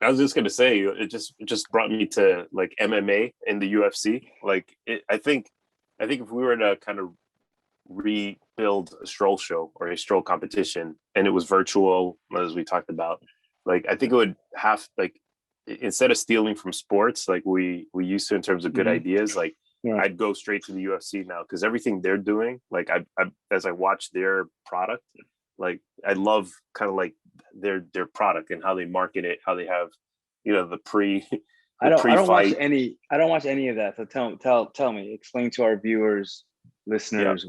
I was just gonna say it just brought me to like MMA and the UFC. Like I think if we were to kind of rebuild a stroll show or a stroll competition and it was virtual as we talked about, like I think it would have like instead of stealing from sports like we used to in terms of good Hmm. ideas, like Yeah. I'd go straight to the UFC now because everything they're doing, like I as I watch their product, like I love kind of like their product and how they market it, how they have, the pre I the don't I don't watch pre-fight. any I don't watch any of that. So tell me, explain to our viewers, Yeah. listeners,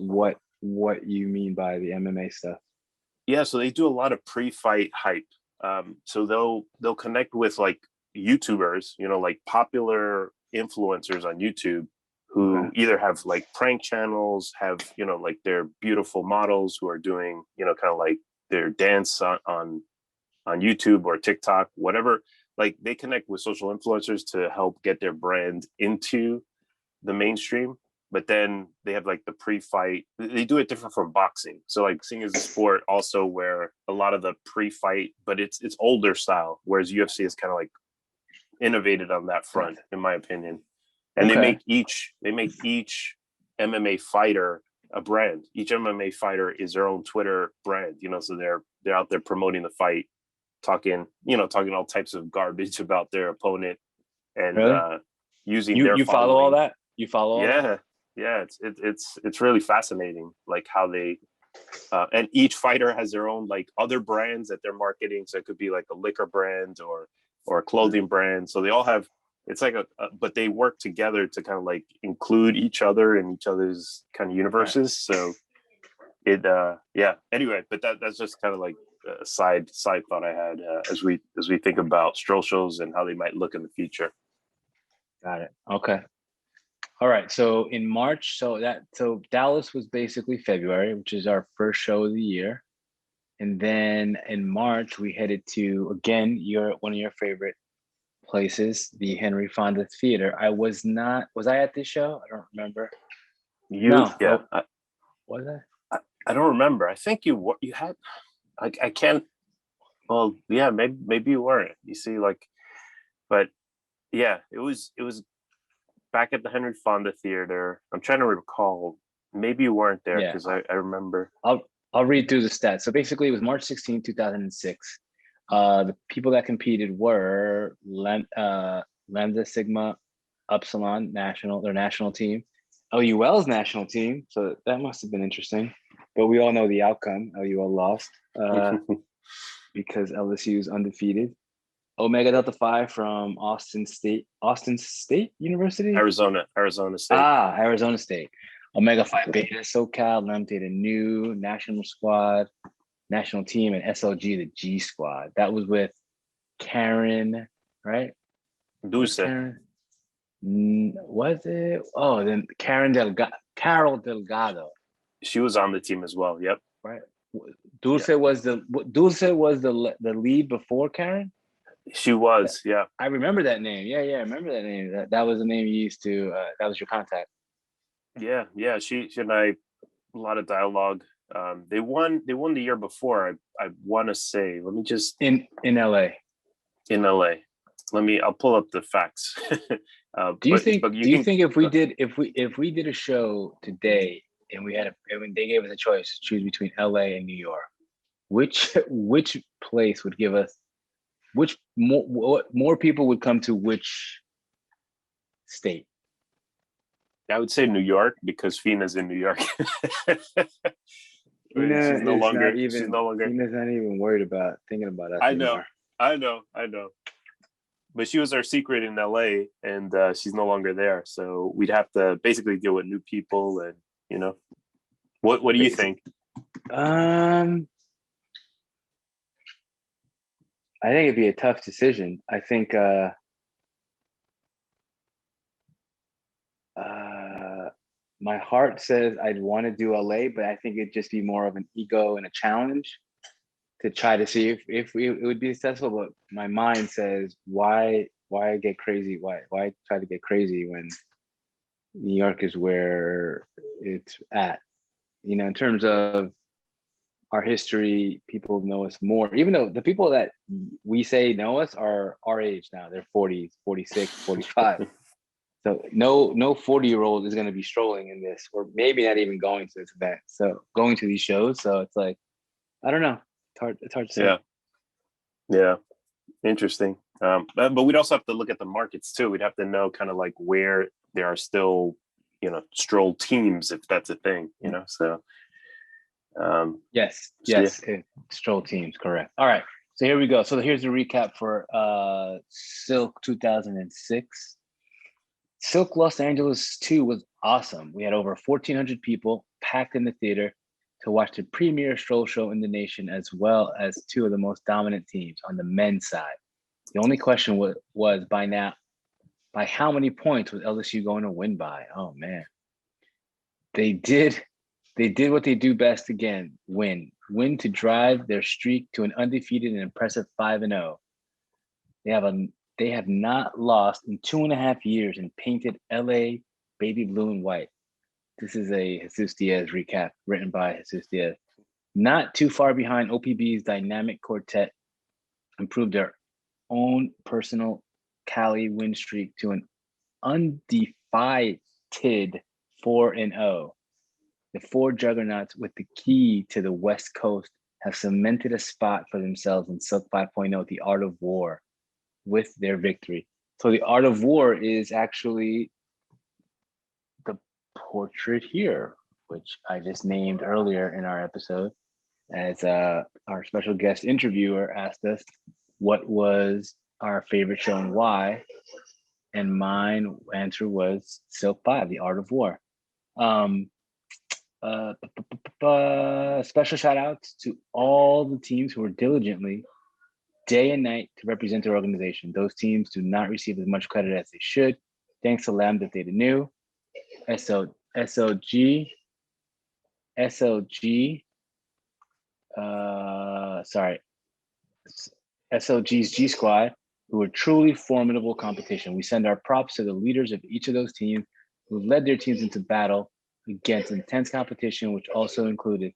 what you mean by the MMA stuff. Yeah, so they do a lot of pre-fight hype. So they'll connect with like YouTubers, like popular influencers on YouTube Okay. who either have like prank channels, have like their beautiful models who are doing kind of like their dance on YouTube or TikTok, whatever. Like they connect with social influencers to help get their brand into the mainstream. But then they have like the pre-fight. They do it different from boxing. So like boxing is a sport also where a lot of the pre-fight, but it's older style, whereas UFC is kind of like innovated on that front, in my opinion. And Okay. they make each MMA fighter a brand. Each MMA fighter is their own Twitter brand, so they're out there promoting the fight, talking all types of garbage about their opponent and Really? using You their you follow all following. that? You follow all that? Yeah, yeah, it's really fascinating, like how they and each fighter has their own like other brands that they're marketing. So it could be like a liquor brand or a clothing brand. So they all have it's like but they work together to kind of like include each other in each other's kind of Right. universes. So yeah. Anyway, but that's just kind of like a side thought I had as we think about stroll shows and how they might look in the future. Got it. Okay. All right. So in March, so Dallas was basically February, which is our first show of the year. And then in March, we headed to again your one of your favorite places, the Henry Fonda Theater. Was I at this show? I don't remember. You No, yeah. was I? I don't remember. I think you had. I can't. Well, yeah, maybe you weren't. You see, like, but yeah, it was back at the Henry Fonda Theater. I'm trying to recall. Maybe you weren't there Yeah. because I remember. I'll I'll read through the stats. So basically it was March 16, 2006. The people that competed were Lambda Sigma Upsilon national, their national team, LUL's national team. So that must have been interesting. But we all know the outcome. LUL lost because LSU is undefeated. Omega Delta Phi from Austin State University. Arizona State. Arizona State. Omega Phi Beta SoCal, Lambda New National Squad, National Team, and SLG the G Squad. That was with Karen, right? Was Dulce. Karen? Was it? Oh, then Carol Delgado, She was on the team as well. Yep. right? Yeah. Dulce was the lead before Karen. She was. Yeah. I remember that name. Yeah, I remember that name. That was the name you used to. That was your contact. Yeah. Yeah. She and I a lot of dialogue. They won the year before. I want to say. Let me just In LA. in LA. I'll pull up the facts. But you Do you can. think if we did a show today and and they gave us a choice to choose between LA and New York, which place would give us which more people would come to which state? I would say New York because Fina's in New York. Tina She's no is not longer. She's even no longer. Tina's not even worried about thinking about us I know. anymore. I know. I know. But she was our secret in LA, and she's no longer there. So we'd have to basically deal with new people, and you know, what do you Basic. think? Um, I think it'd be a tough decision. I think uh my heart says I'd want to do LA, but I think it'd just be more of an ego and a challenge to try to see if it would be successful. But my mind says, why get crazy? Why try to get crazy when New York is where it's at? In terms of our history, people know us more, even though the people that we say know us are our age now. They're 40s, 46, 45. So no 40-year-old is going to be strolling in this, or maybe not even going to this event. So going to these shows. So it's like, I don't know. It's hard to say. Yeah. Interesting. But we'd also have to look at the markets too. We'd have to know kind of like where there are still, stroll teams, if that's a thing, so. Yes, Yeah. stroll teams, correct. All right, so here we go. So here's the recap for Silk 2006. Silk Los Angeles 2 was awesome. We had over 1,400 people packed in the theater to watch the premier stroll show in the nation, as well as two of the most dominant teams on the men's side. The only question was by how many points was LSU going to win by? Oh man, they did what they do best again: win to drive their streak to an undefeated and impressive 5-0. They have not lost in 2.5 years and painted LA baby blue and white. This is a Jesus Diaz recap written by Jesus Diaz. Not too far behind, OPB's dynamic quartet improved their own personal Cali win streak to an undefeated 4-0. The four juggernauts with the key to the West Coast have cemented a spot for themselves in Silk 5.0, The Art of War, with their victory. So The Art of War is actually the portrait here, which I just named earlier in our episode, as our special guest interviewer asked us what was our favorite show and why. And mine answer was Silk 5, The Art of War. Special shout outs to all the teams who were diligently day and night to represent their organization. Those teams do not receive as much credit as they should. Thanks to Lambda, Theta, Nu, SOG's G Squad, who were truly formidable competition. We send our props to the leaders of each of those teams who led their teams into battle against intense competition, which also included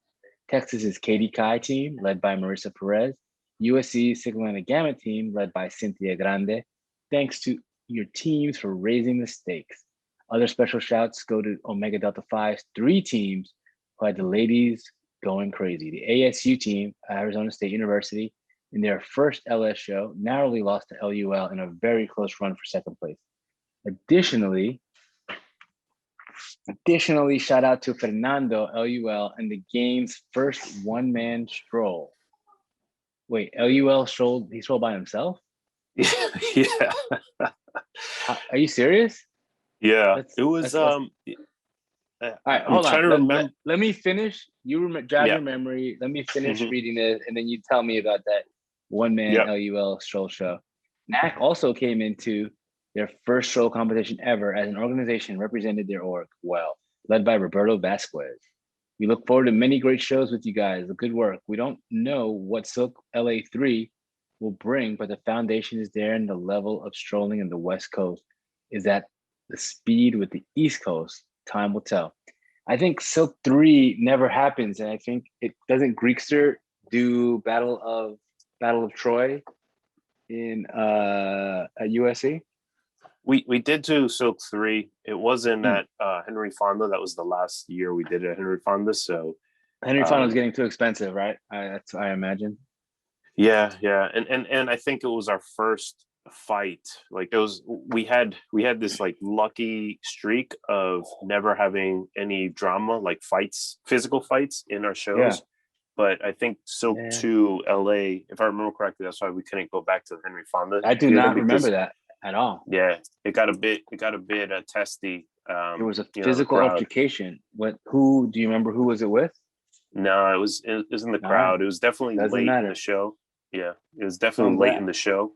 Texas's Katie Kai team, led by Marissa Perez, USC's Sigma and Gamma team, led by Cynthia Grande. Thanks to your teams for raising the stakes. Other special shouts go to Omega Delta Phi's 3 teams who had the ladies going crazy. The ASU team, Arizona State University, in their first LS show, narrowly lost to LUL in a very close run for second place. Additionally, shout out to Fernando, LUL, and the game's first one-man stroll. Wait, LUL strolled, he strolled by himself? Yeah. Are you serious? Yeah, it was. All right, hold on. Let me finish. You jog your memory. Let me finish reading it, and then you tell me about that one-man LUL stroll show. NAC also came into their first stroll competition ever as an organization represented their org well, led by Roberto Vasquez. We look forward to many great shows with you guys. Good work. We don't know what Silk LA3 will bring, but the foundation is there, and the level of strolling in the West Coast is at the speed with the East Coast. Time will tell. I think Silk 3 never happens, and I think it doesn't Greekster do Battle of Troy in at USC. We did do Silk 3. It wasn't at Henry Fonda. That was the last year we did it at Henry Fonda. So Henry Fonda was getting too expensive, right? That's I imagine. Yeah, and I think it was our first fight. Like we had this like lucky streak of never having any drama, like physical fights in our shows. Yeah. But I think Silk 2 LA, if I remember correctly, that's why we couldn't go back to the Henry Fonda. I do not remember that at all. Yeah, it got a bit testy. It was a physical altercation. Who do you remember? Who was it with? No, it was in the crowd. It was definitely late in the show. Yeah, it was definitely late in the show.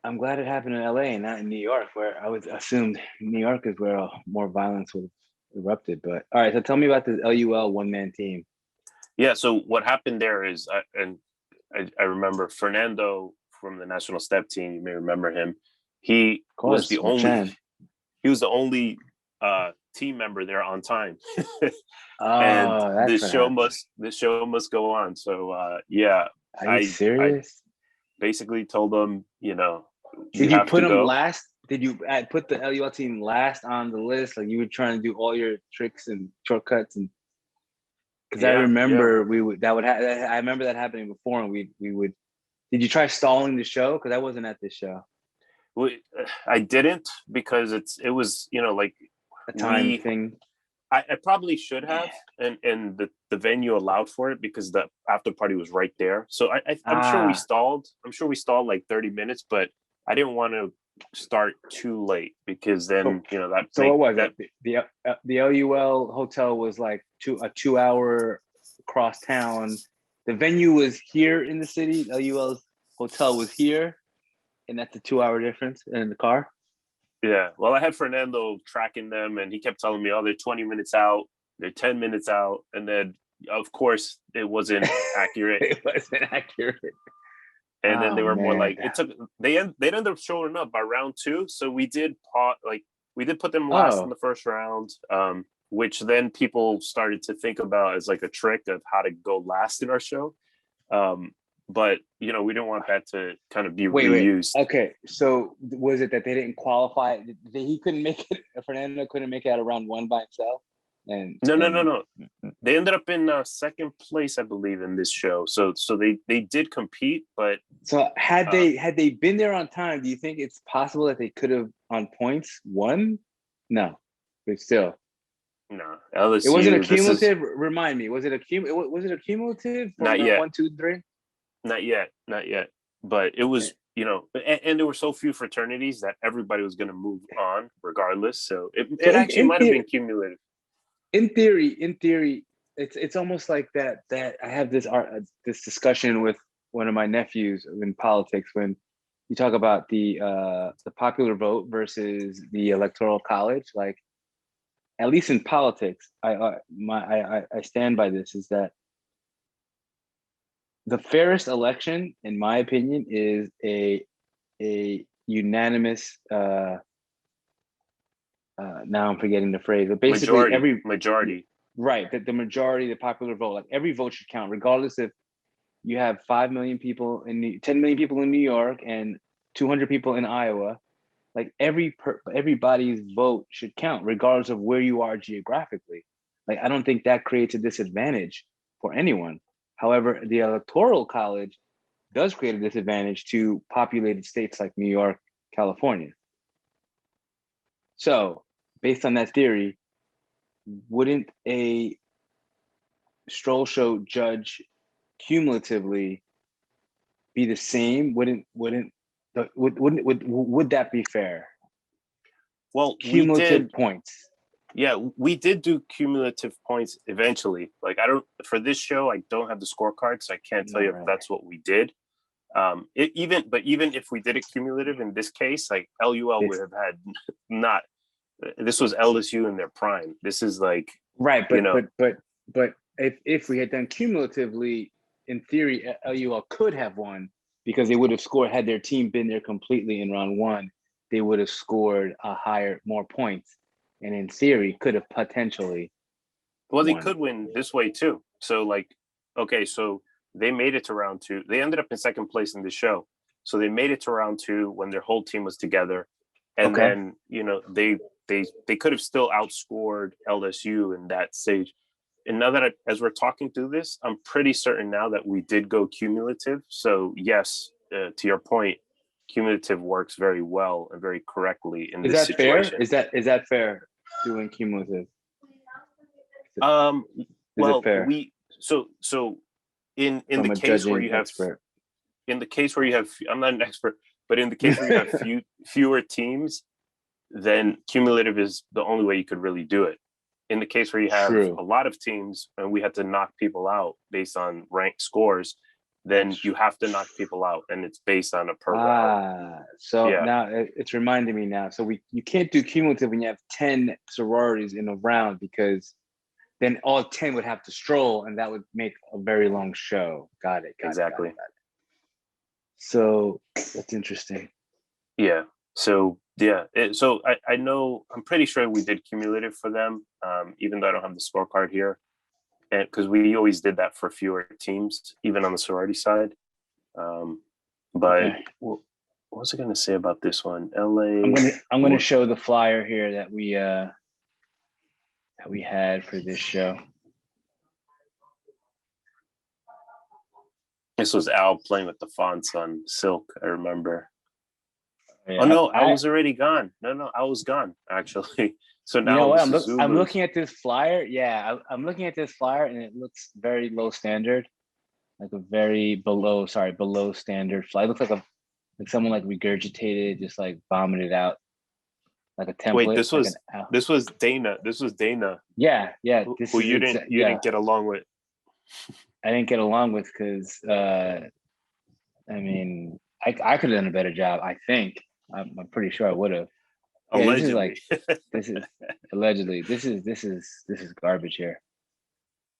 I'm glad it happened in LA and not in New York, where I was assumed New York is where more violence would have erupted. But all right, so tell me about this LUL one-man team. Yeah, so what happened there is, I remember Fernando from the national step team. You may remember him. He was the only team member there on time. And Oh, that's what happened. the show must go on. So yeah, Are you I serious? basically told them, you Did you have put to them go. last? Did you put the LUL team last on the list? Like you were trying to do all your tricks and shortcuts, and because I Yeah. remember I remember that happening before, and we would. Did you try stalling the show? Because I wasn't at this show. I didn't, because it was, like, A time thing. I probably should have, and the venue allowed for it because the after party was right there. So I'm sure we Ah, stalled. I'm sure we stalled like 30 minutes, but I didn't want to start too late, because then that so make what was that it? The LUL hotel was like a 2 hour across town. The venue was here in the city. LUL's hotel was here, and that's a 2 hour difference in the car. yeah. Well, I had Fernando tracking them, and he kept telling me, "Oh, they're 20 minutes out. They're 10 minutes out," and then of course it wasn't accurate. It wasn't accurate. And then they Oh were more man. like, they ended up showing up by round two, so we did put them last in Oh, the first round, which then people started to think about as like a trick of how to go last in our show. But we didn't want that to kind of be wait. reused. Okay, so was it that they didn't qualify? He couldn't make it. Fernando couldn't make it out of round one by himself, and No. They ended up in second place, I believe, in this show. So they did compete, but so had they been there on time, do you think it's possible that they could have on points won? No, but still, no, it wasn't a LSU. This is cumulative. Remind me, was it a cumulative from not round yet, 1, 2, 3? not yet, not yet. But it was, and there were so few fraternities that everybody was going to move on regardless. So So it actually might have been cumulative. in theory, it's almost like that I have this discussion with one of my nephews in politics when you talk about the popular vote versus the electoral college. Like at least in politics, I stand by this, is that the fairest election, in my opinion, is a unanimous. Now I'm forgetting the phrase, but basically Majority. right, that the majority, the popular vote, like every vote should count, regardless if you have 5 million people 10 million people in New York and 200 people in Iowa. Like everybody's vote should count, regardless of where you are geographically. Like I don't think that creates a disadvantage for anyone. However, the electoral college does create a disadvantage to populated states like New York, California. So, based on that theory, wouldn't a stroll show judge cumulatively be the same? Would that be fair? Well, Cumulative points. yeah, we did do cumulative points eventually. Like for this show, I don't have the scorecard, so I can't tell you if Right. that's what we did. Even if we did it cumulative in this case, like LUL would have had not. This was LSU in their prime. This is like Right, but if we had done cumulatively, in theory, LUL could have won because they would have scored, had their team been there completely in round one, they would have scored more points, and in theory, could have potentially Well, they won. could win this way too. So like, okay, so they made it to round two. They ended up in second place in the show. So they made it to round two when their whole team was together. And Okay. then, they could have still outscored LSU in that stage. And now that as we're talking through this, I'm pretty certain now that we did go cumulative. So yes, to your point, cumulative works very well and very correctly in Is this that fair? situation. Is that fair? Doing cumulative. Um, Is well, it fair? So in From the a case where judging you have expert. I'm not an expert, but in the case where you have fewer teams, then cumulative is the only way you could really do it. In the case where you have True. a lot of teams and we had to knock people out based on ranked scores, then you have to knock people out, and it's based on a per round. So Yeah, now it's reminding me now. So you can't do cumulative when you have 10 sororities in a round, because then all 10 would have to stroll, and that would make a very long show. Got it. exactly. So that's interesting. Yeah. So Yeah. So I know, I'm pretty sure we did cumulative for them, even though I don't have the scorecard here. And because we always did that for fewer teams, even on the sorority side. But Okay. what was I going to say about this one? LA. I'm gonna show the flyer here that we had for this show. This was Al playing with the fonts on Silk, I remember. Yeah, Oh no, I was already gone. No, I was gone actually. So now you know what? I'm looking at this flyer. Yeah, I'm looking at this flyer, and it looks very low standard, like a very below standard flyer. It looks like someone like regurgitated, just like vomited out, like a template. Wait, this was Dana. This was Dana. Yeah. Who you didn't get along with. I didn't get along with because I mean I could have done a better job. I think I'm pretty sure I would have. Yeah, Allegedly. This is allegedly. This is garbage here.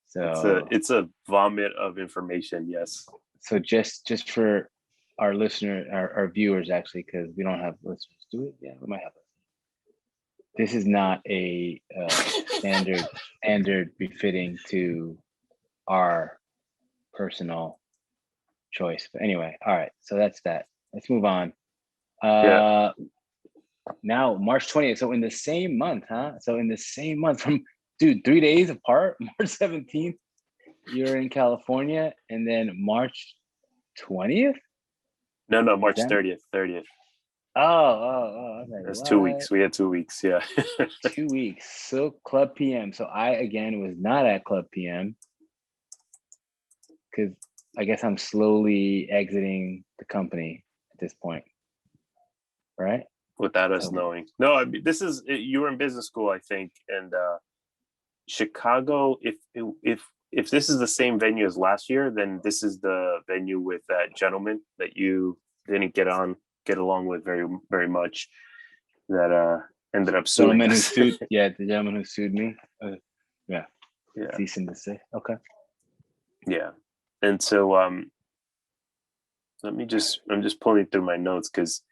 So it's a vomit of information. Yes. So just for our our viewers, actually, because we don't have listeners. Do it? Yeah, we might have. This is not a standard befitting to our personal choice. But anyway, all right. So that's that. Let's move on. Now March 20th. So in the same month, huh? So in the same month from 3 days apart, March 17th, you're in California, and then March 20th? No, March 30th. Oh, okay. That's 2 weeks. We had 2 weeks, yeah. 2 weeks. So Club PM. So I again was not at Club PM because I guess I'm slowly exiting the company at this point. Right? Without us knowing. No, I mean, you were in business school, I think, and Chicago. If this is the same venue as last year, then this is the venue with that gentleman that you didn't get along with very, very much. That ended up suing us. The gentleman who sued me. Yeah. Decent to say. Okay. Yeah, and so I'm just pulling through my notes because.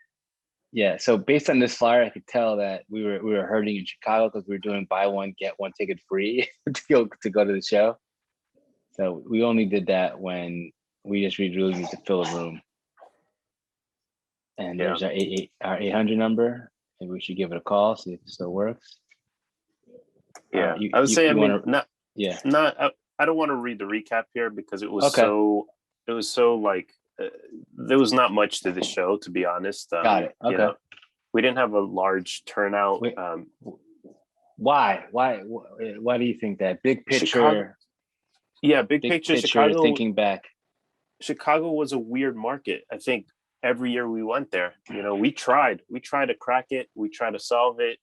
Yeah, so based on this flyer, I could tell that we were hurting in Chicago because we were doing buy one get one ticket free to go to the show. So we only did that when we just really need to fill a room. And there's our 800 number. Maybe we should give it a call, see if it still works. Yeah, I would say I don't want to read the recap here because it was so like. There was not much to the show, to be honest. Got it. Okay. We didn't have a large turnout. Why? Why do you think that? Big picture. Chicago, big picture. Chicago. Thinking back, Chicago was a weird market. I think every year we went there, we tried to crack it. We tried to solve it.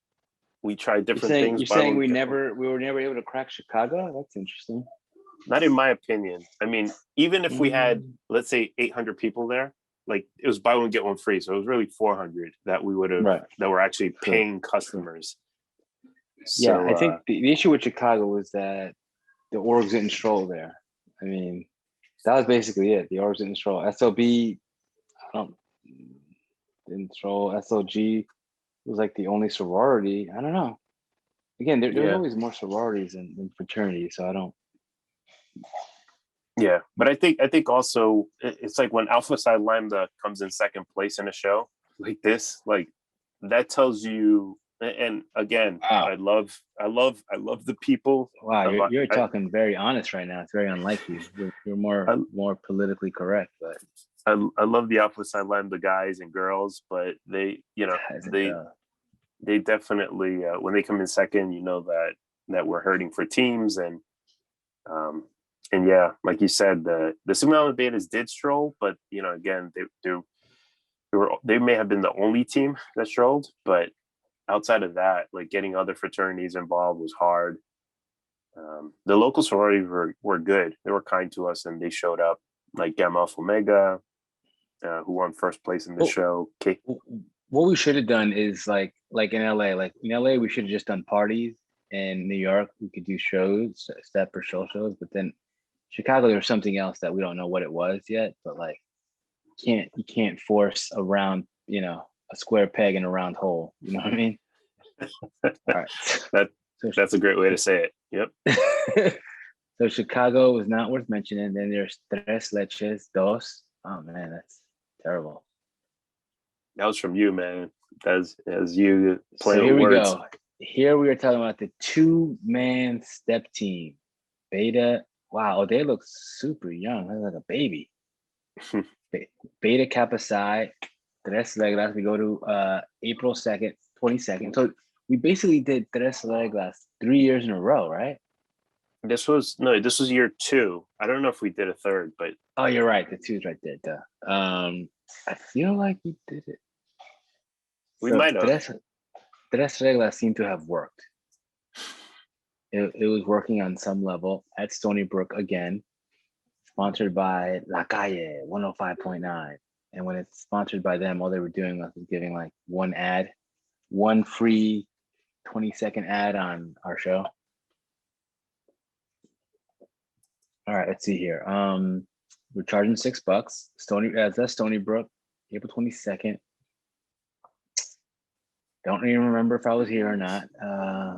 We tried different things. You're saying we were never able to crack Chicago? That's interesting. Not in my opinion. I mean, even if we had, let's say, 800 people there, like it was buy one get one free, so it was really 400 that we would have that were actually paying customers. So, I think the issue with Chicago was that the orgs didn't stroll there. I mean, that was basically it. The orgs didn't stroll. SLB, didn't stroll. SLG was like the only sorority. I don't know. Again, there's always more sororities than fraternities, so I don't. Yeah, but I think also it's like when Alpha Psi Lambda comes in second place in a show like this, like that tells you. And again, wow. I love the people. Wow, you're talking very honest right now. It's very unlike you. You're more politically correct, but I love the Alpha Psi Lambda guys and girls, but they definitely when they come in second, that we're hurting for teams and yeah, like you said, the Sigma Alpha Betas did stroll, but again, they may have been the only team that strolled, but outside of that, like getting other fraternities involved was hard. The local sororities were good. They were kind to us and they showed up, like Gamma Alpha Omega, who won first place in the show. What we should have done is like in LA, we should have just done parties. In New York, we could do shows, step or show shows, but then Chicago, there was something else that we don't know what it was yet, but like you can't force around, a square peg in a round hole. You know what I mean? All right. That's a great way to say it. Yep. So Chicago was not worth mentioning. Then there's Tres Leches Dos. Oh man, that's terrible. That was from you, man. That's you playing So here we words. go. Here we are talking about the 2-man step team. Beta. Wow, they look super young. They're like a baby. Beta Kappa Psi. Tres Reglas. We go to April 2nd, 22nd. So we basically did Tres Reglas 3 years in a row, right? This was year 2. I don't know if we did a third, but oh, you're right. The 2's right there. Duh. I feel like we did it. We might have. Tres Reglas seem to have worked. It was working on some level at Stony Brook again, sponsored by La Calle 105.9. And when it's sponsored by them, all they were doing was giving like one free 20-second ad on our show. All right, let's see here. We're charging $6. That's Stony Brook, April 22nd. Don't even remember if I was here or not.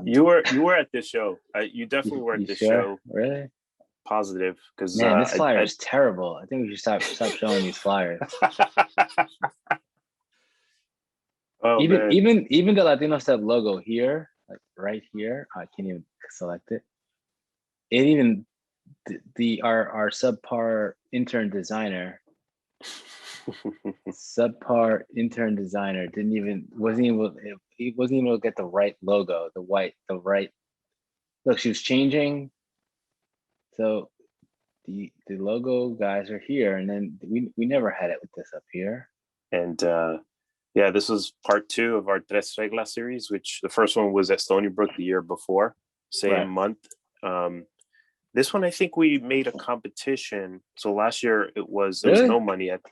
You were at this show. You definitely were at this show. Really? Positive, because man, this flyer is terrible. I think we should stop showing these flyers. Oh, even the Latino Step logo here, like right here, I can't even select it. It even our subpar intern designer wasn't even able to get the right logo, the right. Look, she was changing. So the logo guys are here, and then we never had it with this up here. And yeah, this was part 2 of our Tres Reglas series, which the first one was at Stony Brook the year before, same month. This one, I think we made a competition. So last year there was no money at.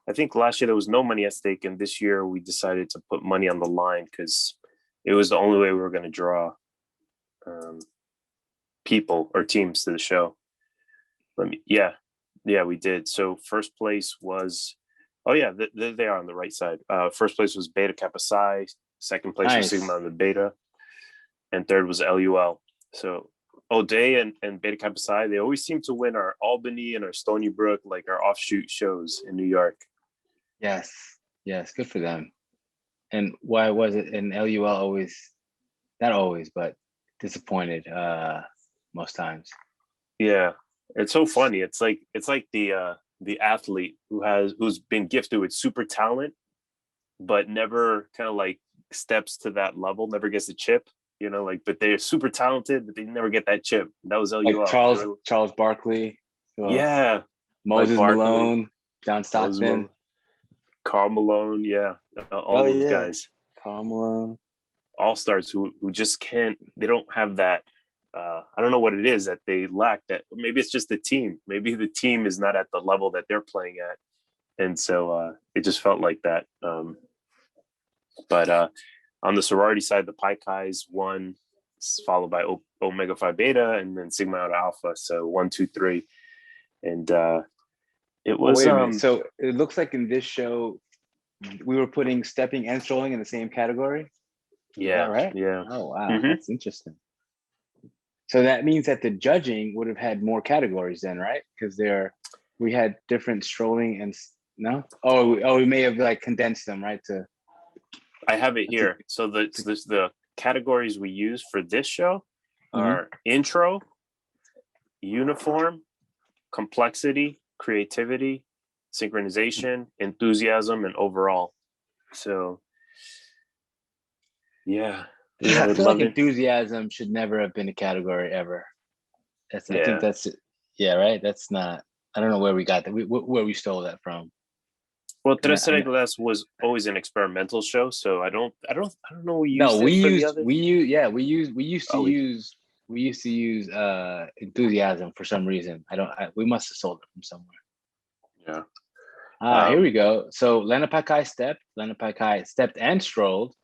I think last year there was no money at stake, and this year we decided to put money on the line because it was the only way we were going to draw people or teams to the show. Yeah, we did. So first place was, they are on the right side. First place was Beta Kappa Psi. Second place was Sigma on the Beta, and third was LUL. So O'Day and Beta Kappa Psi, they always seem to win our Albany and our Stony Brook, like our offshoot shows in New York. Yes, good for them. And why was it in LUL always, not always, but disappointed most times? Yeah, it's so funny. It's like the athlete who's been gifted with super talent, but never kind of like steps to that level, never gets a chip. But they're super talented, but they never get that chip. That was LUL. Like Charles Barkley. Yeah. Moses Malone, John Stockton. Karl Malone, yeah. All those guys. Karl Malone. All-stars who just can't, they don't have that, I don't know what it is that they lack. That maybe it's just the team. Maybe the team is not at the level that they're playing at. And so it just felt like that. But on the sorority side, the Pi Chi's won, followed by Omega Phi Beta, and then Sigma Iota Alpha. So 1, 2, 3, and it was. Wait a minute. So it looks like in this show, we were putting stepping and strolling in the same category. Yeah. Right. Yeah. Oh wow, That's interesting. So that means that the judging would have had more categories then, right? Because we had different strolling and no. We may have like condensed them, right? I have it here. So the categories we use for this show are intro, uniform, complexity, creativity, synchronization, enthusiasm, and overall. So yeah. I feel like enthusiasm should never have been a category ever. I think that's it. Yeah, right. That's not. I don't know where we got that. Where we stole that from. Well, Tres Reglas was always an experimental show, so I don't know. We used to use enthusiasm for some reason. We must have sold it from somewhere. Yeah. Here we go. So Lambda Pi Chi stepped and strolled.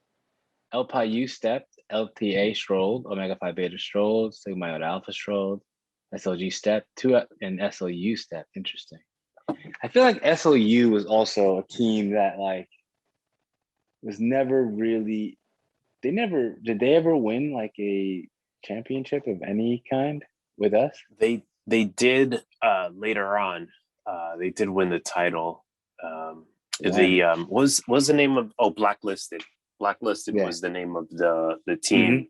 L Pi U stepped, LTA strolled, Omega Phi Beta strolled, Sigma Iota Alpha strolled, SLG stepped, 2 and SLU stepped. Interesting. I feel like SLU was also a team that like was never really. Did they ever win like a championship of any kind with us? They did later on. They did win the title. When? Was the name of Blacklisted. Blacklisted Yeah. was the name of the Mm-hmm. team.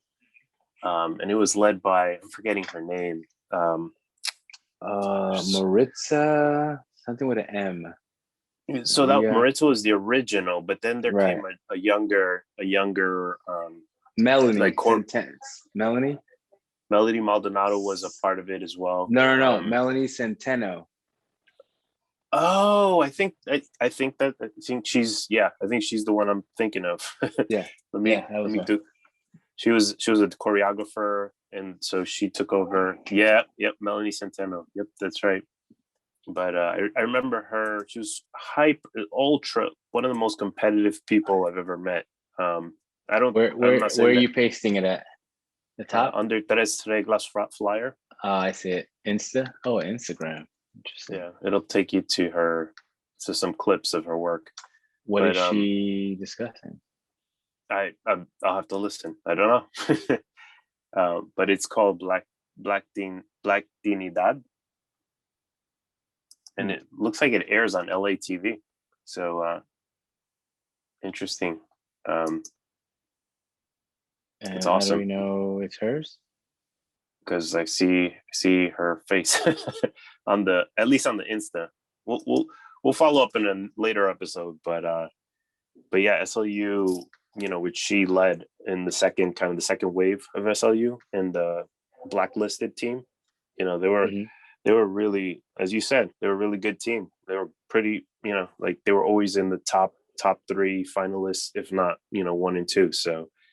And it was led by, I'm forgetting her name. Maritza, something with an M. So that Maria, Maritza was the original, but then there right? came a younger Melanie, like Melanie. Melody Maldonado was a part of it as well. No. Melanie Centeno. Oh, I think she's I think she's the one I'm thinking of. Yeah, that was her. She was a choreographer, and so she took over. Yeah, yep, Melanie Centeno. Yep, that's right. But I remember her. She was hype, ultra, one of the most competitive people I've ever met. I don't. I'm not Where saying are that. you pasting it at? The top? Under Tres Reglas Flyer. I see it. Instagram. Interesting. Yeah, it'll take you to some clips of her work. What is she discussing? I'll have to listen. I don't know. But it's called Black Unidad, and it looks like it airs on LA TV. So interesting. And it's how awesome. do we know it's hers? Because I see her face at least on the Insta. We'll follow up in a later episode, but yeah, SLU, which she led in the second wave of SLU and the blacklisted team. They were really, as you said, they were a really good team. They were pretty, like they were always in the top 3 finalists, if not 1 and 2. So